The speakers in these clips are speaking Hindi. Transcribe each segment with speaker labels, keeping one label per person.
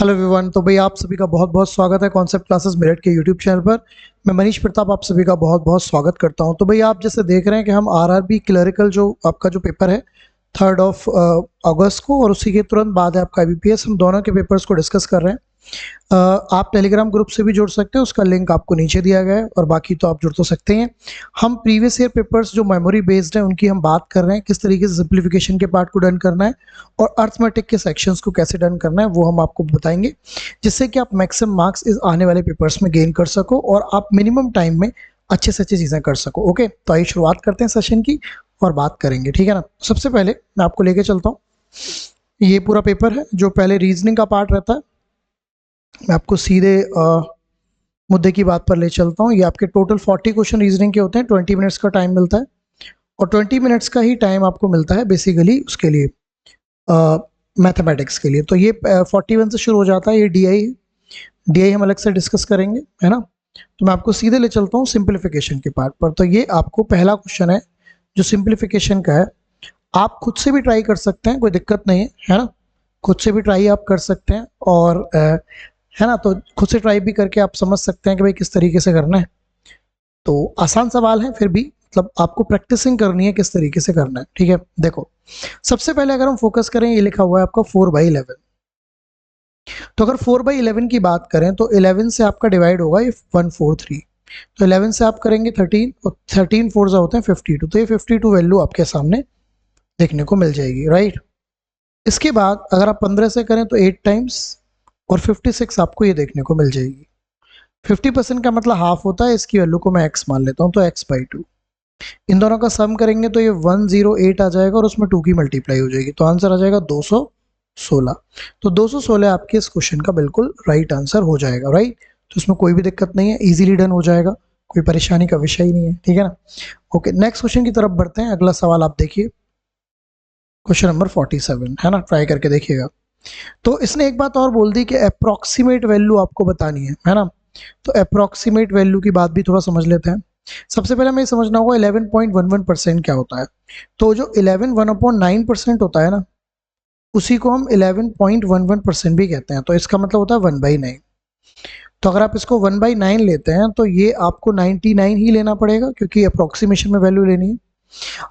Speaker 1: Hello everyone. तो भाई आप सभी का बहुत बहुत स्वागत है कॉन्सेप्ट क्लासेस मेरठ के यूट्यूब चैनल पर। मैं मनीष प्रताप आप सभी का बहुत बहुत स्वागत करता हूं। तो भाई आप जैसे देख रहे हैं कि हम आरआरबी क्लरिकल जो आपका जो पेपर है 3 अगस्त को और उसी के तुरंत बाद है आपका आईबीपीएस, हम दोनों के पेपर्स को डिस्कस कर रहे हैं। आप टेलीग्राम ग्रुप से भी जुड़ सकते हैं, उसका लिंक आपको नीचे दिया गया है, और बाकी तो आप जुड़ तो सकते हैं। हम प्रीवियस ईयर पेपर्स जो मेमोरी बेस्ड हैं उनकी हम बात कर रहे हैं, किस तरीके से सिंप्लीफिकेशन के पार्ट को डन करना है और अर्थमेटिक के सेक्शंस को कैसे डन करना है वो हम आपको बताएंगे, जिससे कि आप मैक्सिमम मार्क्स इस आने वाले पेपर्स में गेन कर सको और आप मिनिमम टाइम में अच्छे से अच्छी चीज़ें कर सको। ओके, तो आइए शुरुआत करते हैं सेशन की और बात करेंगे, ठीक है ना। सबसे पहले मैं आपको लेके चलता हूँ, ये पूरा पेपर है जो पहले रीजनिंग का पार्ट रहता है। मैं आपको सीधे मुद्दे की बात पर ले चलता हूँ। ये आपके टोटल 40 क्वेश्चन रीजनिंग के होते हैं, 20 मिनट्स का टाइम मिलता है और 20 मिनट्स का ही टाइम आपको मिलता है बेसिकली उसके लिए मैथमेटिक्स के लिए। तो ये 41 से शुरू हो जाता है, ये डीआई है। डीआई हम अलग से डिस्कस करेंगे, है ना। तो मैं आपको सीधे ले चलता हूँ सिंप्लीफिकेशन के पार्ट पर। तो ये आपको पहला क्वेश्चन है जो सिंप्लीफिकेशन का है। आप खुद से भी ट्राई कर सकते हैं, कोई दिक्कत नहीं है ना। खुद से भी ट्राई आप कर सकते हैं और है ना, तो खुद से ट्राई भी करके आप समझ सकते हैं कि भाई किस तरीके से करना है। तो आसान सवाल है, फिर भी मतलब आपको प्रैक्टिसिंग करनी है किस तरीके से करना है, ठीक है। देखो, सबसे पहले अगर हम फोकस करें, ये लिखा हुआ है आपका 4/11। तो अगर 4/11 की बात करें तो 11 से आपका डिवाइड होगा ये 143। तो 11 से आप करेंगे 13 और 13 4 होते हैं 52। तो ये 52 वैल्यू आपके सामने देखने को मिल जाएगी, राइट। इसके बाद अगर आप 15 से करें तो 8 टाइम्स और 56 आपको ये देखने को मिल जाएगी। 50% का मतलब हाफ होता है, इसकी वैल्यू को मैं x मान लेता हूँ, तो x/2। इन दोनों का सम करेंगे तो ये 108 आ जाएगा और उसमें 2 की मल्टीप्लाई हो जाएगी, तो आंसर आ जाएगा 216। तो 216 आपके इस क्वेश्चन का बिल्कुल राइट आंसर हो जाएगा, राइट। तो इसमें कोई भी दिक्कत नहीं है, इजीली डन हो जाएगा, कोई परेशानी का विषय ही नहीं है, ठीक है ना। ओके, नेक्स्ट क्वेश्चन की तरफ बढ़ते हैं। अगला सवाल आप देखिए, क्वेश्चन नंबर 47 है ना, ट्राई करके देखिएगा। तो इसने एक बात और बोल दी कि अप्रोक्सीमेट वैल्यू आपको बतानी है ना। तो अप्रोक्सीमेट वैल्यू की बात भी थोड़ा समझ लेते हैं। सबसे पहले हमें समझना होगा 11.11% क्या होता है। तो जो 11 1/9% होता है ना, उसी को हम 11.11% भी कहते हैं। तो इसका मतलब होता है 1/9। तो अगर आप इसको 1/9 लेते हैं तो ये आपको 99 ही लेना पड़ेगा, क्योंकि अप्रोक्सीमेशन में वैल्यू लेनी है।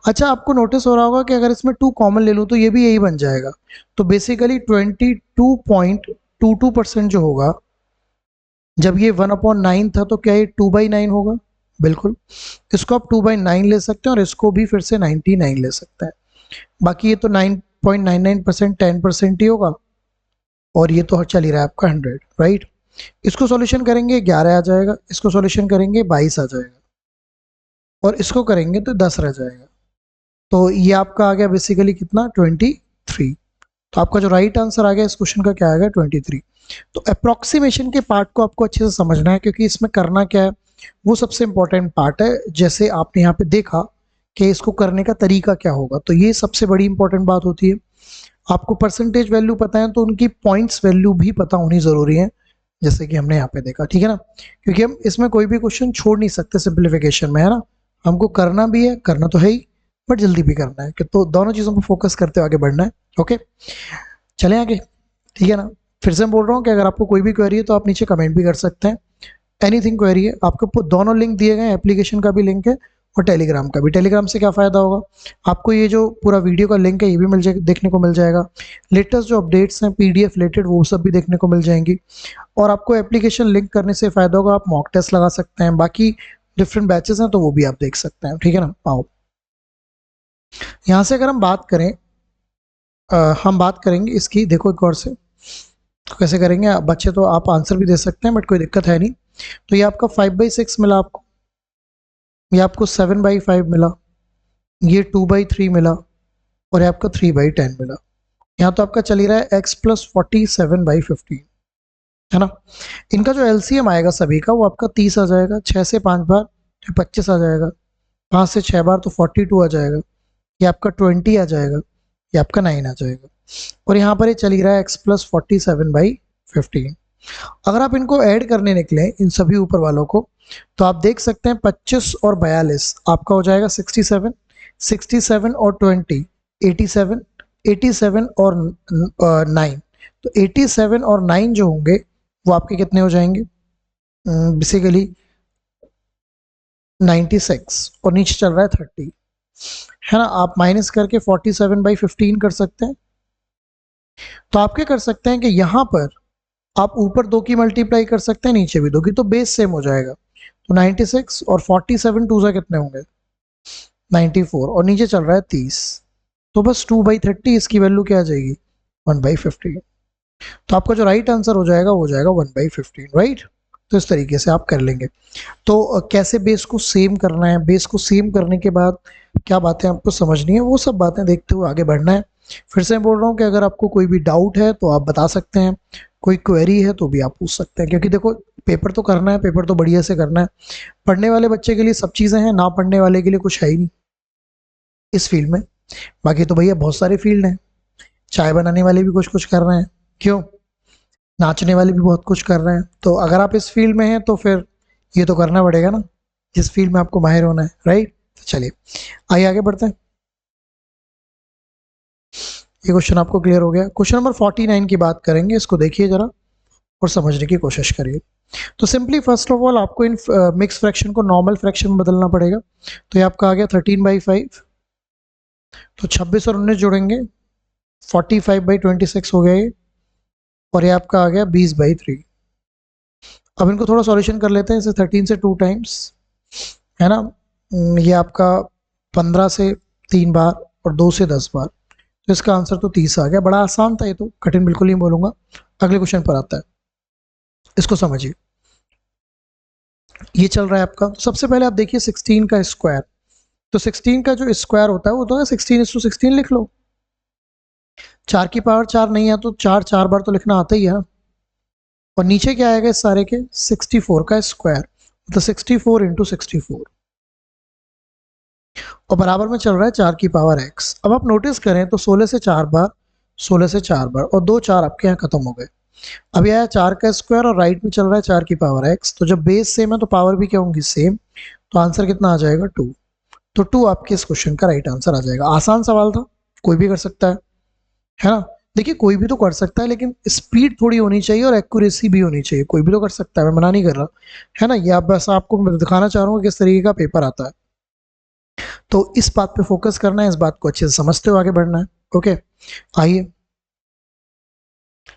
Speaker 1: अच्छा, आपको नोटिस हो रहा होगा कि अगर इसमें 2 कॉमन ले लूँ तो ये भी यही बन जाएगा। तो बेसिकली 22.22% जो होगा, जब ये 1/9 था तो क्या ये 2/9 होगा? बिल्कुल। इसको आप 2/9 ले सकते हैं और इसको भी फिर से 99 ले सकते हैं। बाकी ये तो 9.99% 10% ही होगा, और ये तो चल ही रहा है आपका 100, राइट। इसको सॉल्यूशन करेंगे 11 आ जाएगा, इसको सॉल्यूशन करेंगे 22 आ जाएगा, और इसको करेंगे तो 10 रह जाएगा। तो ये आपका आ गया बेसिकली कितना, 23। तो आपका जो राइट आंसर आ गया इस क्वेश्चन का क्या आ गया, 23। तो अप्रोक्सीमेशन के पार्ट को आपको अच्छे से समझना है, क्योंकि इसमें करना क्या है वो सबसे इंपॉर्टेंट पार्ट है। जैसे आपने यहाँ पे देखा कि इसको करने का तरीका क्या होगा, तो ये सबसे बड़ी इंपॉर्टेंट बात होती है। आपको परसेंटेज वैल्यू पता है तो उनकी पॉइंट्स वैल्यू भी पता होनी जरूरी है, जैसे कि हमने यहाँ पे देखा, ठीक है ना। क्योंकि हम इसमें कोई भी क्वेश्चन छोड़ नहीं सकते सिंप्लीफिकेशन में, है ना। हमको करना भी है, करना तो है ही, बट जल्दी भी करना है, कि तो दोनों चीज़ों पर फोकस करते हुए आगे बढ़ना है। ओके, चलें आगे, ठीक है ना। फिर से मैं बोल रहा हूँ कि अगर आपको कोई भी क्वेरी है तो आप नीचे कमेंट भी कर सकते हैं। एनीथिंग क्वेरी है, आपको दोनों लिंक दिए गए हैं, एप्लीकेशन का भी लिंक है और टेलीग्राम का भी। टेलीग्राम से क्या फ़ायदा होगा, आपको ये जो पूरा वीडियो का लिंक है ये भी मिल जाएगा, देखने को मिल जाएगा। लेटेस्ट जो अपडेट्स हैं PDF रिलेटेड वो सब भी देखने को मिल जाएंगी, और आपको एप्लीकेशन लिंक करने से फ़ायदा होगा, आप मॉक टेस्ट लगा सकते हैं। बाकी डिफरेंट बैचेस हैं तो वो भी आप देख सकते हैं, ठीक है ना। आओ, यहाँ से अगर हम बात करें, हम बात करेंगे इसकी, देखो एक और से तो कैसे करेंगे। बच्चे तो आप आंसर भी दे सकते हैं, बट कोई दिक्कत है नहीं। तो ये आपका 5/6 मिला आपको, ये आपको 7/5 मिला, ये 2/3 मिला, और ये आपका 3/10 मिला। यहाँ तो आपका चल ही रहा है x + 47/15, है ना। इनका जो LCM आएगा सभी का वो आपका 30 आ जाएगा। 6 से 5 बार तो 25 आ जाएगा, 5 से 6 बार तो 42 आ जाएगा, ये आपका 20 आ जाएगा, ये आपका 9 आ जाएगा। और यहाँ पर ये चल ही रहा है x + 47/15। अगर आप इनको ऐड करने निकले इन सभी ऊपर वालों को, तो आप देख सकते हैं 25 और 42 आपका हो जाएगा 67, 67 और 20 87, 87 और 9 तो 87 और 9 जो होंगे वो आपके कितने हो जाएंगे, बेसिकली 96, और नीचे चल रहा है 30, है ना। आप माइनस करके 47/15 कर सकते हैं। तो आप क्या कर सकते हैं कि यहाँ पर आप ऊपर 2 की मल्टीप्लाई कर सकते हैं, नीचे भी 2 की, तो बेस सेम हो जाएगा। तो 96 और 47 टू से कितने होंगे, 94, और नीचे चल रहा है 30, तो बस 2/30 इसकी वैल्यू क्या आ जाएगी, 1/15। तो आपका जो राइट आंसर हो जाएगा वो हो जाएगा 1/15, राइट। तो इस तरीके से आप कर लेंगे। तो कैसे बेस को सेम करना है, बेस को सेम करने के बाद क्या बातें आपको समझनी है, वो सब बातें देखते हुए आगे बढ़ना है। फिर से मैं बोल रहा हूँ कि अगर आपको कोई भी डाउट है तो आप बता सकते हैं, कोई क्वेरी है तो भी आप पूछ सकते हैं, क्योंकि देखो पेपर तो करना है, पेपर तो बढ़िया से करना है। पढ़ने वाले बच्चे के लिए सब चीज़ें हैं, ना पढ़ने वाले के लिए कुछ है ही नहीं इस फील्ड में। बाकी तो भैया बहुत सारे फील्ड हैं, चाय बनाने वाले भी कुछ कुछ कर रहे हैं, क्यों, नाचने वाले भी बहुत कुछ कर रहे हैं। तो अगर आप इस फील्ड में हैं तो फिर ये तो करना पड़ेगा ना, जिस फील्ड में आपको माहिर होना है, राइट। तो चलिए आइए आगे बढ़ते हैं। ये क्वेश्चन आपको क्लियर हो गया। क्वेश्चन नंबर 49 की बात करेंगे, इसको देखिए जरा और समझने की कोशिश करिए। तो सिंपली फर्स्ट ऑफ ऑल आपको इन मिक्स फ्रैक्शन को नॉर्मल फ्रैक्शन में बदलना पड़ेगा। तो ये आपका आ गया 13/5, तो 26 और 19 जोड़ेंगे 45/26 हो गया ये, और ये आपका आ गया 20/3। अब इनको थोड़ा सॉल्यूशन कर लेते हैं, इसे 13 से 2 टाइम्स, है ना। ये आपका 15 से 3 बार और 2 से 10 बार, तो इसका आंसर तो 30 आ गया। बड़ा आसान था ये, तो कठिन बिल्कुल नहीं बोलूंगा। अगले क्वेश्चन पर आता है, इसको समझिए। ये चल रहा है आपका, तो सबसे पहले आप देखिए 16 का स्क्वायर। तो 16 का जो स्क्वायर होता है वो तो 16:16 लिख लो। 4 की पावर 4 नहीं है तो 4 4 बार तो लिखना आता ही है। और नीचे क्या आएगा इस सारे के, 64 का स्क्वायर, तो 64 इंटू 64, और बराबर में चल रहा है 4 की पावर x। अब आप नोटिस करें तो 16 से 4 बार, 16 से 4 बार, और 2 4 आपके यहाँ खत्म हो गए। अभी आया 4 का स्क्वायर और राइट में चल रहा है 4 की पावर x। तो जब बेस सेम है तो पावर भी क्या होंगी, सेम। तो आंसर कितना आ जाएगा, 2। तो 2 आपके इस क्वेश्चन का राइट आंसर आ जाएगा। आसान सवाल था, कोई भी कर सकता है ना। देखिए कोई भी तो कर सकता है, लेकिन स्पीड थोड़ी होनी चाहिए और एक्यूरेसी भी होनी चाहिए। कोई भी तो कर सकता है, मैं मना नहीं कर रहा, है ना। ये आप बस आपको मैं दिखाना चाह रहा हूँ किस तरीके का पेपर आता है। तो इस बात पे फोकस करना है, इस बात को अच्छे से समझते हुए आगे बढ़ना है। ओके, आइए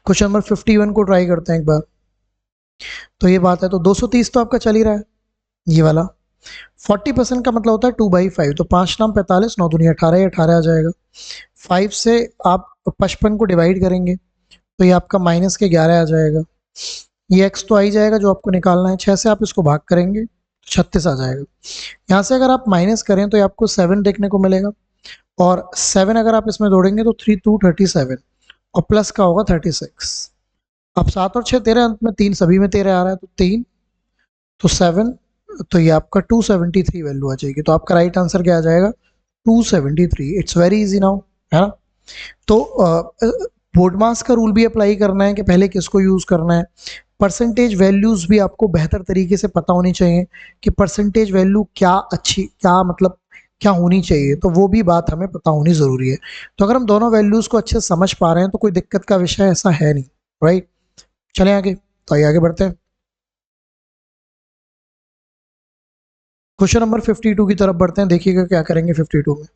Speaker 1: क्वेश्चन नंबर 51 को ट्राई करते हैं एक बार। तो ये बात है, तो 230 तो आपका चल ही रहा है ये वाला। 40% का मतलब होता है 2/5, तो 5 नाम 45, 9 दूनी 18, ये 18 आ जाएगा। 5 से आप 55 को डिवाइड करेंगे तो ये आपका माइनस के 11 आ जाएगा। ये x तो आ ही जाएगा जो आपको निकालना है। 6 से आप इसको भाग करेंगे तो 36 आ जाएगा। यहाँ से अगर आप माइनस करें तो ये आपको 7 देखने को मिलेगा, और 7 अगर आप इसमें जोड़ेंगे तो 3 2 37, और प्लस का होगा 36। अब 7 और 6 13, अंत में 3, सभी में 13 आ रहा है, तो 3 तो 7, तो ये आपका 273 वैल्यू आ जाएगी। तो आपका राइट आंसर क्या आ जाएगा, 273। इट्स वेरी इजी नाउ, है ना। तो बोर्ड मास का रूल भी अप्लाई करना है कि पहले किसको यूज़ करना है। परसेंटेज वैल्यूज़ भी आपको बेहतर तरीके से पता होनी चाहिए कि परसेंटेज वैल्यू क्या अच्छी, क्या मतलब क्या होनी चाहिए, तो वो भी बात हमें पता होनी ज़रूरी है। तो अगर हम दोनों वैल्यूज़ को अच्छे से समझ पा रहे हैं तो कोई दिक्कत का विषय ऐसा है नहीं, राइट। चलें आगे, तो आइए आगे बढ़ते हैं। क्वेश्चन नंबर 52 की तरफ बढ़ते हैं। देखिएगा क्या करेंगे 52 में।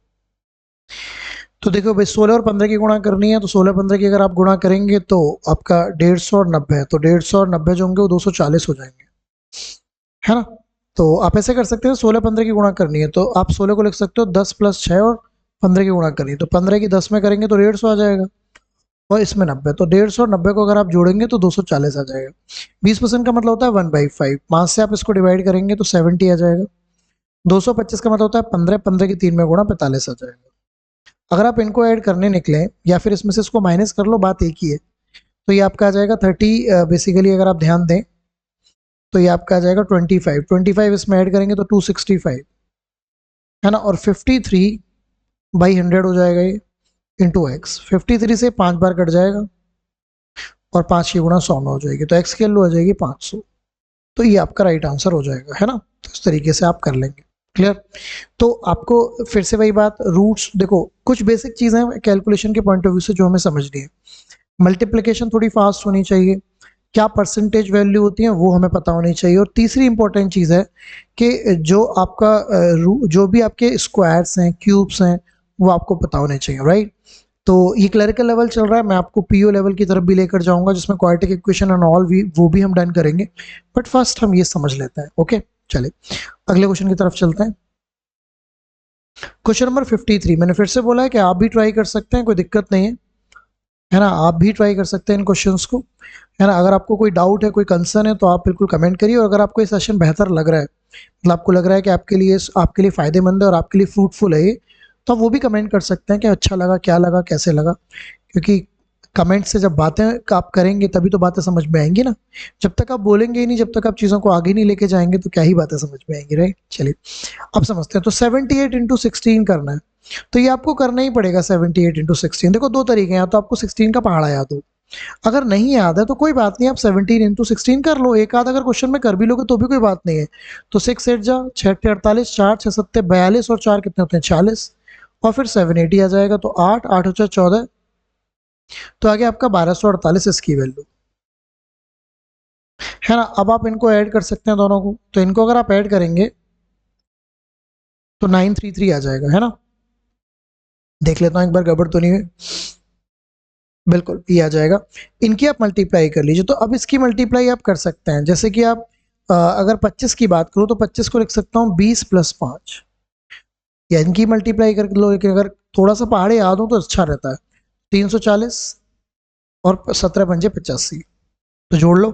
Speaker 1: तो देखो भाई 16 और 15 की गुणा करनी है, तो 16 15 की अगर आप गुणा करेंगे तो आपका 150 और 90 है, तो 150 और 90 जो होंगे वो 240 हो जाएंगे, है ना। तो आप ऐसे कर सकते हैं, 16 15 की गुणा करनी है तो आप 16 को लिख सकते हो 10 + 6, और 15 की गुणा करनी है तो 15 की 10 में करेंगे तो 150 आ जाएगा, और इसमें 90, तो 150 और 90 को अगर आप जोड़ेंगे तो 240 आ जाएगा। 20% का मतलब होता है 1/5, 5 से आप इसको डिवाइड करेंगे तो 70 आ जाएगा। 225 का मतलब होता है 15, 15 की 3 में गुणा 45 आ जाएगा। अगर आप इनको ऐड करने निकले या फिर इसमें से इसको माइनस कर लो, बात एक ही है। तो ये आपका आ जाएगा 30, बेसिकली अगर आप ध्यान दें तो ये आपका आ जाएगा 25, 25 इसमें ऐड करेंगे तो 265, है ना। और 53/100 हो जाएगा ये, इंटू एक्स। 53 से 5 बार कट जाएगा और 5 की गुणा 100 में हो जाएगी, तो एक्स की वैल्यू आ जाएगी 500। तो ये आपका राइट आंसर हो जाएगा, है ना। तो इस तरीके से आप कर लेंगे, क्लियर। तो आपको फिर से वही बात, रूट्स देखो कुछ बेसिक चीज़ें कैलकुलेशन के पॉइंट ऑफ व्यू से जो हमें समझनी है। मल्टीप्लिकेशन थोड़ी फास्ट होनी चाहिए, क्या परसेंटेज वैल्यू होती है वो हमें पता होनी चाहिए, और तीसरी इंपॉर्टेंट चीज़ है कि जो आपका जो भी आपके स्क्वायर्स हैं, क्यूब्स हैं, वो आपको पता होने चाहिए, राइट। तो ये क्लरिकल लेवल चल रहा है, मैं आपको पीओ लेवल की तरफ भी लेकर जाऊंगा जिसमें क्वाड्रेटिक इक्वेशन एंड ऑल भी वो भी हम डन करेंगे, बट फर्स्ट हम ये समझ लेते हैं। ओके, चलिए अगले क्वेश्चन की तरफ चलते हैं। क्वेश्चन नंबर 53, मैंने फिर से बोला है कि आप भी ट्राई कर सकते हैं, कोई दिक्कत नहीं है ना, आप भी ट्राई कर सकते हैं इन क्वेश्चंस को, है ना। अगर आपको कोई डाउट है, कोई कंसर्न है, तो आप बिल्कुल कमेंट करिए, और अगर आपको ये सेशन बेहतर लग रहा है, मतलब आपको लग रहा है कि आपके लिए फ़ायदेमंद है और आपके लिए फ्रूटफुल है ये, तो आप वो भी कमेंट कर सकते हैं कि अच्छा लगा, क्या लगा, कैसे लगा, क्योंकि कमेंट से जब बातें आप करेंगे तभी तो बातें समझ में आएंगी ना। जब तक आप बोलेंगे ही नहीं, जब तक आप चीज़ों को आगे नहीं लेके जाएंगे, तो क्या ही बातें समझ में आएंगी, राइट। चलिए अब समझते हैं। तो 78 इंटू 16 करना है, तो ये आपको करना ही पड़ेगा। 78 इंटू 16, देखो दो तरीके हैं, या तो आपको 16 का पहाड़ा याद हो, अगर नहीं याद है तो कोई बात नहीं, आप 17 इंटू 16 कर लो, एक आध अगर क्वेश्चन में कर भी लोगे तो भी कोई बात नहीं है। तो 6 8 जा 6 48, 4 6 7 42, और 4 कितने होते हैं 40, और फिर 780 आ जाएगा, तो 8 8 4 14, तो आगे आपका 1248 इसकी वैल्यू, है ना। अब आप इनको ऐड कर सकते हैं दोनों को, तो इनको अगर आप ऐड करेंगे तो 933 आ जाएगा, है ना। देख लेता हूँ एक बार, गड़बड़ तो नहीं हुई, बिल्कुल ये आ जाएगा। इनकी आप मल्टीप्लाई कर लीजिए, तो अब इसकी मल्टीप्लाई आप कर सकते हैं, जैसे कि आप अगर 25 की बात करूँ तो 25 को लिख सकता हूँ 20 + 5, या इनकी मल्टीप्लाई कर लो, लेकिन अगर थोड़ा सा पहाड़े याद हो तो अच्छा रहता है। 340 और 17 पंजे 85, तो जोड़ लो,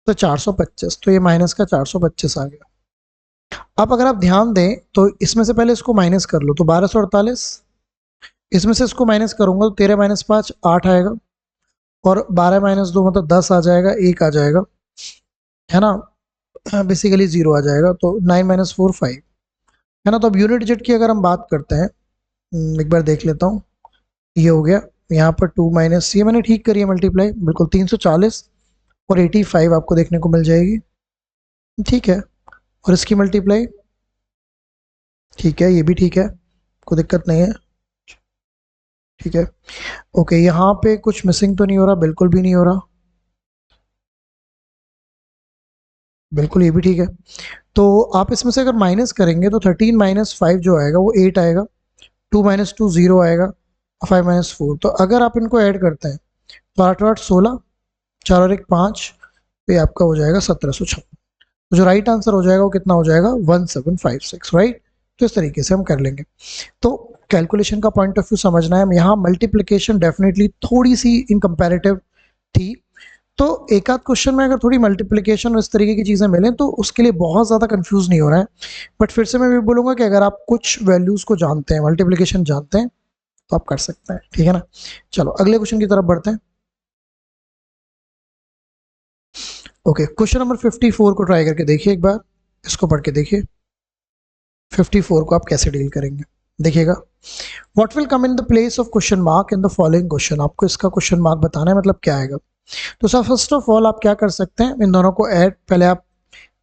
Speaker 1: तो 425, तो ये माइनस का 425 आ गया। अब अगर आप ध्यान दें तो इसमें से पहले इसको माइनस कर लो, तो 1248, इसमें से इसको माइनस करूंगा तो 13 - 5 8 आएगा, और 12 - 2 मतलब 10 आ जाएगा, 1 आ जाएगा, है ना। बेसिकली 0 आ जाएगा, तो 9 - 4 5, है ना। तो अब यूनिट डिजिट की अगर हम बात करते हैं, एक बार देख लेता हूँ, ये हो गया। यहाँ पर 2 माइनस, ये मैंने ठीक करी है मल्टीप्लाई, बिल्कुल 340 और 85 आपको देखने को मिल जाएगी, ठीक है। और इसकी मल्टीप्लाई ठीक है, ये भी ठीक है, कोई दिक्कत नहीं है, ठीक है। ओके, यहाँ पे कुछ मिसिंग तो नहीं हो रहा, बिल्कुल भी नहीं हो रहा, बिल्कुल ये भी ठीक है। तो आप इसमें से अगर माइनस करेंगे तो 13 - 5 जो आएगा वो 8 आएगा, 2 - 2 0 आएगा, 5 - 4, तो अगर आप इनको ऐड करते हैं तो 8 8 16, 4 और 1 5, तो ये आपका हो जाएगा 1756। तो जो राइट आंसर हो जाएगा वो कितना हो जाएगा 1756, राइट। तो इस तरीके से हम कर लेंगे। तो कैलकुलेशन का पॉइंट ऑफ व्यू समझना है, यहाँ मल्टीप्लिकेशन डेफिनेटली थोड़ी सी इन कंपैरेटिव थी, तो एक आध क्वेश्चन में अगर थोड़ी मल्टीप्लिकेशन और इस तरीके की चीज़ें मिलें तो उसके लिए बहुत ज़्यादा कंफ्यूज नहीं हो रहा है। बट फिर से मैं भी बोलूँगा कि अगर आप कुछ वैल्यूज़ को जानते हैं, मल्टीप्लिकेशन जानते हैं, तो आप कर सकते हैं, ठीक है ना। चलो अगले क्वेश्चन की तरफ बढ़ते हैं। ओके, क्वेश्चन नंबर 54 को ट्राई करके देखिए एक बार, इसको पढ़ के देखिए 54 को आप कैसे डील करेंगे, देखिएगा। What will come in the place of question mark in the following question, आपको इसका क्वेश्चन मार्क बताना है, मतलब क्या आएगा। तो सर फर्स्ट ऑफ ऑल आप क्या कर सकते हैं, इन दोनों को ऐड, पहले आप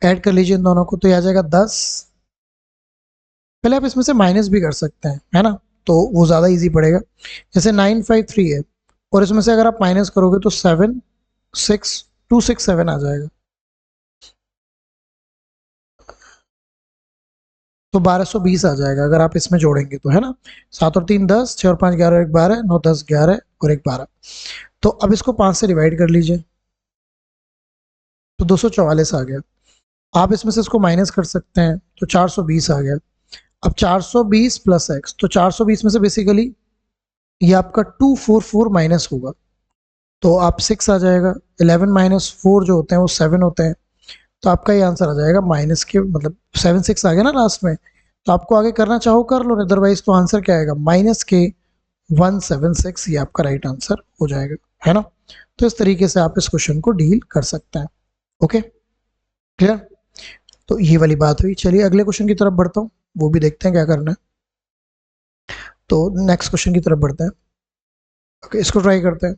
Speaker 1: ऐड कर लीजिए इन दोनों को, तो ये आ जाएगा 10। पहले आप इसमें से माइनस भी कर सकते हैं, है ना, तो वो ज़्यादा इजी पड़ेगा। जैसे 953 है, और इसमें से अगर आप माइनस करोगे तो 7 6 2 6 7 आ जाएगा, तो 1220 आ जाएगा अगर आप इसमें जोड़ेंगे तो, है ना। 7 और 3 10, 6 और 5 11 और 1 12, 9 10 11 और 1 12। तो अब इसको 5 से डिवाइड कर लीजिए, तो 244 आ गया। आप इसमें से इसको माइनस कर सकते हैं, तो 420 आ गया। अब 420 प्लस एक्स, तो 420 में से बेसिकली ये आपका 244 माइनस होगा, तो आप 6 आ जाएगा। 11 - 4 जो होते हैं वो 7 होते हैं, तो आपका ये आंसर आ जाएगा माइनस के, मतलब 7 6 आ गया ना लास्ट में। तो आपको आगे करना चाहो कर लो, अदरवाइज तो आंसर क्या आएगा माइनस के 176, ये आपका राइट आंसर हो जाएगा, है ना। तो इस तरीके से आप इस क्वेश्चन को डील कर सकते हैं। Okay, clear. तो ये वाली बात हुई, चलिए अगले क्वेश्चन की तरफ बढ़ता हूँ, वो भी देखते हैं क्या करना है। तो नेक्स्ट क्वेश्चन की तरफ बढ़ते हैं। ओके, इसको ट्राई करते हैं।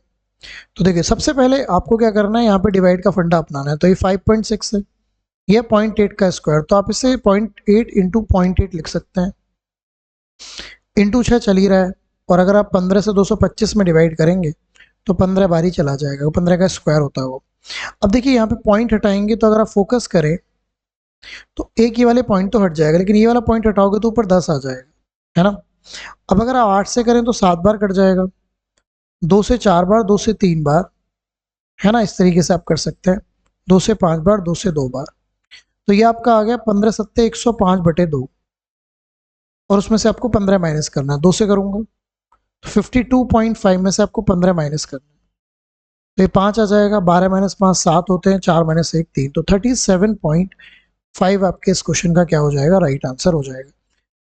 Speaker 1: तो देखिए सबसे पहले आपको क्या करना है, यहाँ पे डिवाइड का फंडा अपनाना है, तो ये 5.6 है, ये 0.8 का स्क्वायर, तो आप इसे 0.8 इंटू 0.8 लिख सकते हैं, इंटू 6 चल ही रहा है, और अगर आप 15 से 225 में डिवाइड करेंगे तो 15 बार ही चला जाएगा, 15 का स्क्वायर होता है वो। अब देखिए यहाँ पे पॉइंट हटाएंगे तो अगर आप फोकस करें तो एक ये वाले पॉइंट तो हट जाएगा, लेकिन ये वाला पॉइंट हटाओगे तो ऊपर 10 आ जाएगा, है ना। अब अगर आप 8 से करें तो 7 बार कट जाएगा, 2 से 4 बार, 2 से 3 बार, है ना। इस तरीके से आप कर सकते हैं, 2 से 5 बार, 2 से 2 बार। तो ये आपका आ गया 15 सत्ते 105/2, और उसमें से आपको 15 माइनस करना है। 2 से करूंगा तो 52.5 में से आपको 15 माइनस करना है, तो ये 5 आ जाएगा। 12 माइनस 5 7 होते हैं, 4 माइनस 1 3, तो 37.5 आपके इस क्वेश्चन का क्या हो जाएगा, राइट आंसर हो जाएगा।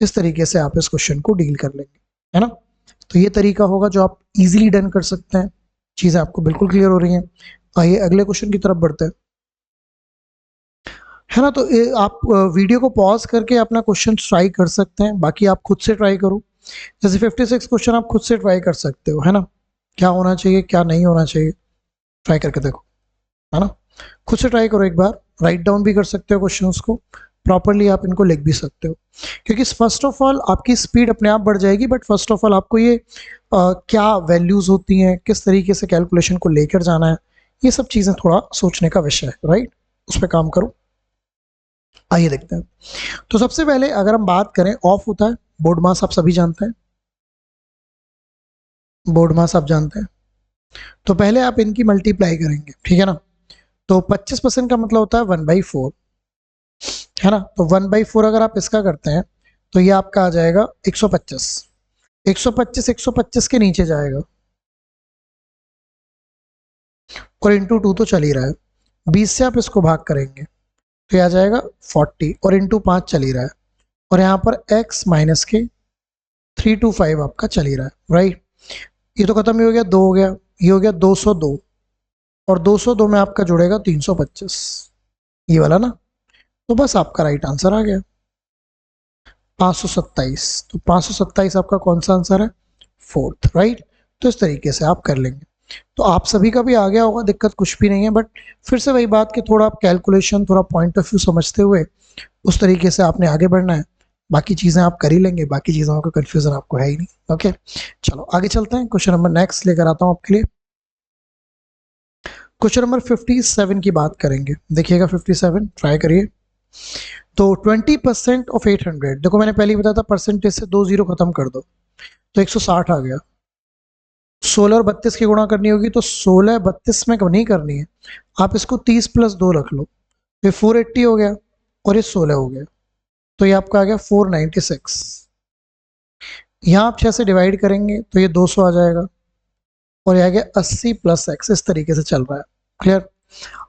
Speaker 1: इस तरीके से आप इस क्वेश्चन को डील कर लेंगे, है ना। तो ये तरीका होगा जो आप इजीली डन कर सकते हैं। चीजें आपको बिल्कुल क्लियर हो रही हैं। आइए अगले क्वेश्चन की तरफ बढ़ते हैं, है ना। तो आप वीडियो को पॉज करके अपना क्वेश्चन ट्राई कर सकते हैं, बाकी आप खुद से ट्राई करो। जैसे 56 क्वेश्चन आप खुद से ट्राई कर सकते हो, है ना। क्या होना चाहिए, क्या नहीं होना चाहिए, ट्राई करके देखो, है ना। खुद से ट्राई करो एक बार, राइट डाउन भी कर सकते हो क्वेश्चंस को, प्रॉपरली आप इनको लिख भी सकते हो। क्योंकि फर्स्ट ऑफ ऑल आपकी स्पीड अपने आप बढ़ जाएगी, बट फर्स्ट ऑफ ऑल आपको ये क्या वैल्यूज होती हैं, किस तरीके से कैलकुलेशन को लेकर जाना है, ये सब चीज़ें थोड़ा सोचने का विषय है, राइट। उस पर काम करो। आइए देखते हैं। तो सबसे पहले अगर हम बात करें, ऑफ होता है बोर्ड मास, आप सभी जानते हैं, बोर्ड मास आप जानते हैं। तो पहले आप इनकी मल्टीप्लाई करेंगे, ठीक है ना। तो 25% का मतलब होता है 1/4, है ना। तो 1/4 अगर आप इसका करते हैं तो ये आपका आ जाएगा 125। 125 के नीचे जाएगा, और इंटू 2 तो चल ही रहा है। 20 से आप इसको भाग करेंगे तो ये आ जाएगा 40, और इंटू 5 चल ही रहा है। और यहाँ पर x माइनस के 325 आपका चल ही रहा है, राइट। ये तो खत्म ही हो गया, 2 हो गया, ये हो गया 202, और 202 में आपका जुड़ेगा 325, ये वाला ना। तो बस आपका राइट आंसर आ गया 527। तो 527 आपका कौन सा आंसर है, फोर्थ, राइट। तो इस तरीके से आप कर लेंगे। तो आप सभी का भी आ गया होगा, दिक्कत कुछ भी नहीं है। बट फिर से वही बात कि थोड़ा आप कैलकुलेशन, थोड़ा पॉइंट ऑफ व्यू समझते हुए उस तरीके से आपने आगे बढ़ना है। बाकी चीज़ें आप कर ही लेंगे, बाकी चीज़ों का कन्फ्यूजन आपको है ही नहीं। ओके, चलो आगे चलते हैं। क्वेश्चन नंबर नेक्स्ट लेकर आता हूँ आपके लिए। क्वेश्चन नंबर 57 की बात करेंगे, देखिएगा 57, ट्राई करिए। तो 20% ऑफ 800, देखो मैंने पहले ही बताया था परसेंटेज से 2 जीरो खत्म कर दो, तो 160 आ गया। 16 और 32 की गुणा करनी होगी, तो 16 32 में नहीं करनी है, आप इसको 30 + 2 रख लो, तो 480 हो गया, और ये 16 हो गया, तो ये आपका आ गया 496। यहाँ आप 6 से डिवाइड करेंगे तो ये 200 आ जाएगा, और ये आ गया 80 + x, इस तरीके से चल रहा है। क्लियर।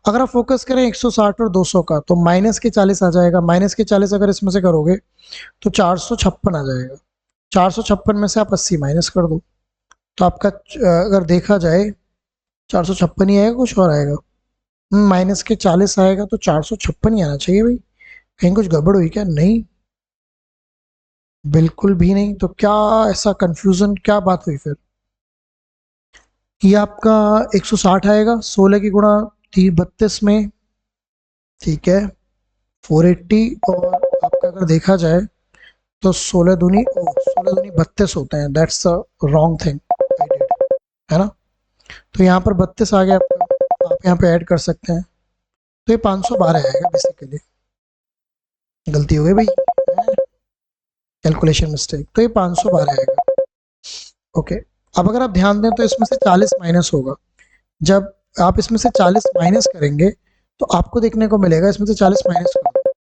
Speaker 1: अगर आप फोकस करें 160 और 200 का, तो माइनस के 40 आ जाएगा। माइनस के 40 अगर इसमें से करोगे तो 456 आ जाएगा। 456 में से आप 80 माइनस कर दो, तो आपका अगर देखा जाए 456 ही आएगा, कुछ और आएगा। माइनस के 40 आएगा तो 456 ही आना चाहिए भाई, कहीं कुछ गड़बड़ हुई क्या, नहीं बिल्कुल भी नहीं। तो क्या ऐसा कंफ्यूजन, क्या बात हुई फिर। ये आपका 160 आएगा, 16 की गुणा 32 में, ठीक है, 480। और आपका अगर देखा जाए तो 16 दूनी 32 होते हैं, that's a wrong thing I did, है ना। तो यहाँ पर 32 आ गया आपका, आप यहाँ पे ऐड कर सकते हैं, तो ये 512 आएगा बेसिकली। गलती हो गई भाई, कैलकुलेशन मिस्टेक, तो ये 512 आएगा। ओके, अब अगर आप ध्यान दें तो इसमें से 40 माइनस होगा। जब आप इसमें से 40 माइनस करेंगे तो आपको देखने को मिलेगा, इसमें से 40 माइनस करो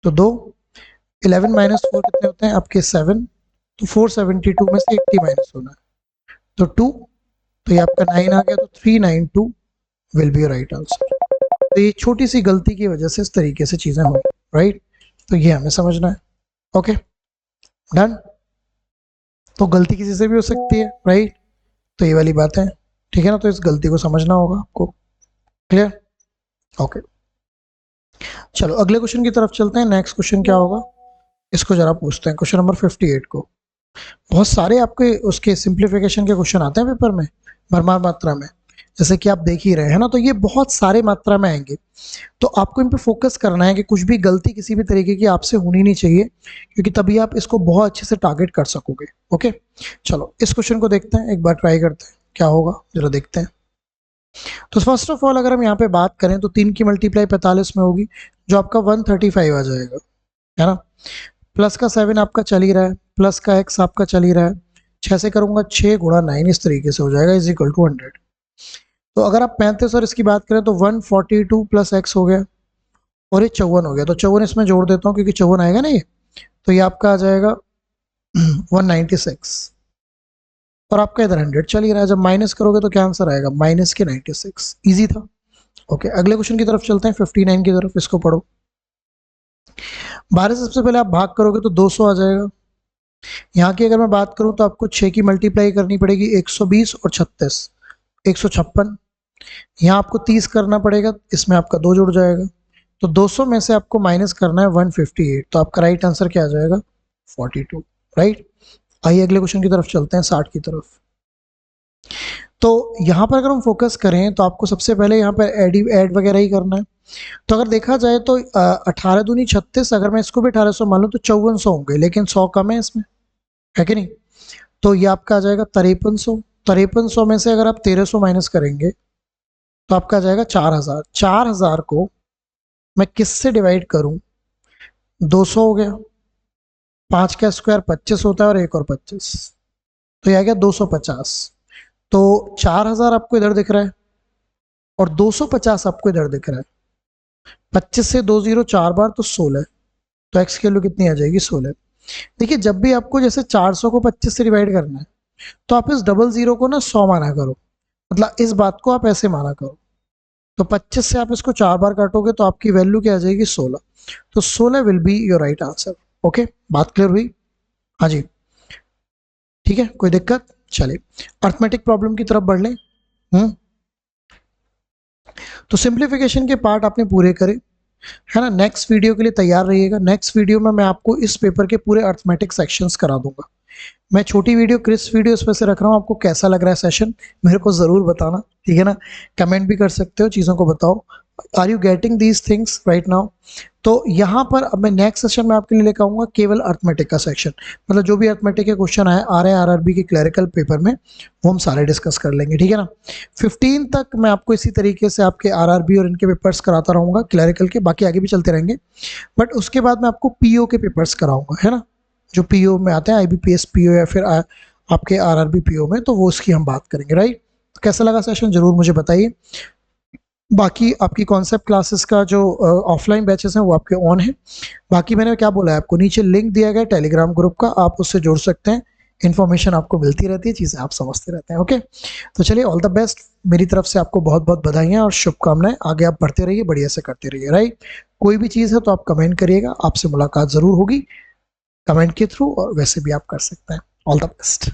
Speaker 1: तो 2, 11 माइनस 4 कितने होते हैं आपके 7, तो 472 में से 80 माइनस होना है तो 2, तो ये आपका 9 आ गया, तो 392 विल बी राइट आंसर। तो ये छोटी सी गलती की वजह से इस तरीके से चीजें हुई, राइट। तो ये हमें समझना है। Okay, done. तो गलती किसी से भी हो सकती है, राइट। तो ये वाली बात है, ठीक है ना। तो इस गलती को समझना होगा आपको। क्लियर। ओके, चलो अगले क्वेश्चन की तरफ चलते हैं। नेक्स्ट क्वेश्चन क्या होगा, इसको जरा पूछते हैं। क्वेश्चन नंबर 58 को, बहुत सारे आपके उसके सिंप्लीफिकेशन के क्वेश्चन आते हैं पेपर में भरमार मात्रा में, जैसे कि आप देख ही रहे हैं ना। तो ये बहुत सारे मात्रा में आएंगे, तो आपको इन पे फोकस करना है कि कुछ भी गलती किसी भी तरीके की आपसे होनी नहीं चाहिए, क्योंकि तभी आप इसको बहुत अच्छे से टारगेट कर सकोगे। ओके, चलो इस क्वेश्चन को देखते हैं, एक बार ट्राई करते हैं क्या होगा जरा देखते हैं। तो फर्स्ट ऑफ ऑल अगर हम यहाँ पे बात करें तो 3 की मल्टीप्लाई 45 में होगी, जो आपका 135 आ जाएगा, है ना। प्लस का 7 आपका चल ही रहा है, प्लस का x आपका चल ही रहा है, 6 से करूंगा 6 गुणा 9 इस तरीके से हो जाएगा इज इक्वल टू 100। तो अगर आप 35 और इसकी बात करें तो 142 प्लस x हो गया और ये 54 हो गया, तो 54 इसमें जोड़ देता हूँ क्योंकि 54 आएगा ना ये, तो ये आपका आ जाएगा 196 और आपका इधर 100 चल ही रहा है। जब माइनस करोगे तो क्या आंसर आएगा, माइनस के 96। इजी था। ओके, अगले क्वेश्चन की तरफ चलते हैं, 59 की तरफ, इसको पढ़ो। 12 से सबसे पहले आप भाग करोगे तो 200 आ जाएगा। यहाँ की अगर मैं बात करूं तो आपको 6 की मल्टीप्लाई करनी पड़ेगी, 120 और 36 156। यहाँ आपको 30 करना पड़ेगा, इसमें आपका 2 जुड़ जाएगा, तो 200 में से आपको माइनस करना है 158, तो आपका राइट आंसर क्या आ जाएगा, 42, राइट। आइए अगले क्वेश्चन की तरफ चलते हैं, 60 की तरफ। तो यहाँ पर अगर हम फोकस करें तो आपको सबसे पहले यहाँ पर ऐड वगैरह ही करना है। तो अगर देखा जाए तो 18 दूनी 36, अगर मैं इसको भी 1800 मान लूँ तो 5400 होंगे, लेकिन 100 कम है इसमें, है कि नहीं। तो ये आपका आ जाएगा 5300। 5300 में से अगर आप 1300 माइनस करेंगे तो आपका आ जाएगा 4000। 4000 को मैं किससे डिवाइड करूं, 200 हो गया, 5 का स्क्वायर 25 होता है और एक और 25, तो यह आ गया 250। तो 4000 आपको इधर दिख रहा है और 250 आपको इधर दिख रहा है। 25 से 2 0 4 बार तो 16, तो x की वैल्यू कितनी आ जाएगी, 16। देखिए जब भी आपको जैसे 400 को 25 से डिवाइड करना है तो आप इस डबल जीरो को ना 100 माना करो, मतलब इस बात को आप ऐसे माना करो। तो 25 से आप इसको 4 बार काटोगे तो आपकी वैल्यू क्या आ जाएगी, 16। तो 16 will be your right answer. Okay, बात क्लियर हुई। हाँ जी, ठीक है, कोई दिक्कत। चलिए अर्थमेटिक प्रॉब्लम की तरफ बढ़ लें। तो सिंप्लीफिकेशन के पार्ट आपने पूरे करे, है ना। नेक्स्ट वीडियो के लिए तैयार रहिएगा। नेक्स्ट वीडियो में मैं आपको इस पेपर के पूरे अर्थमेटिक सेक्शंस करा दूंगा। मैं छोटी वीडियो क्रिस्प वीडियो इस पर से रख रहा हूँ, आपको कैसा लग रहा है सेशन मेरे को ज़रूर बताना, ठीक है ना। कमेंट भी कर सकते हो, चीज़ों को बताओ, are you getting these things right now. तो यहाँ पर अब मैं नेक्स्ट सेशन में आपके लिए लेकर आऊँगा केवल अर्थमेटिक का सेक्शन, मतलब जो भी अर्थमेटिक के क्वेश्चन आए आ रहे हैं आरआरबी के क्लरिकल पेपर में, वो हम सारे डिस्कस कर लेंगे, ठीक है ना। 15 तक मैं आपको इसी तरीके से आपके आरआरबी और इनके पेपर्स कराता रहूँगा क्लरिकल के, बाकी आगे भी चलते रहेंगे। बट उसके बाद मैं आपको पीओ के पेपर्स कराऊंगा, है ना, जो पीओ में आते हैं, आईबीपीएस पीओ या फिर आपके आरआरबी पीओ में, तो वो उसकी हम बात करेंगे, राइट। तो कैसा लगा सेशन जरूर मुझे बताइए। बाकी आपकी कॉन्सेप्ट क्लासेस का जो ऑफलाइन बैचेस हैं वो आपके ऑन है। बाकी मैंने क्या बोला है आपको, नीचे लिंक दिया गया टेलीग्राम ग्रुप का, आप उससे जुड़ सकते हैं, इन्फॉर्मेशन आपको मिलती रहती है, चीज़ें आप समझते रहते हैं। ओके, तो चलिए ऑल द बेस्ट, मेरी तरफ से आपको बहुत बहुत बधाइयाँ और शुभकामनाएं। आगे आप बढ़ते रहिए, बढ़िया से करते रहिए, राइट। कोई भी चीज़ है तो आप कमेंट करिएगा, आपसे मुलाकात ज़रूर होगी कमेंट के थ्रू, और वैसे भी आप कर सकते हैं। All the best.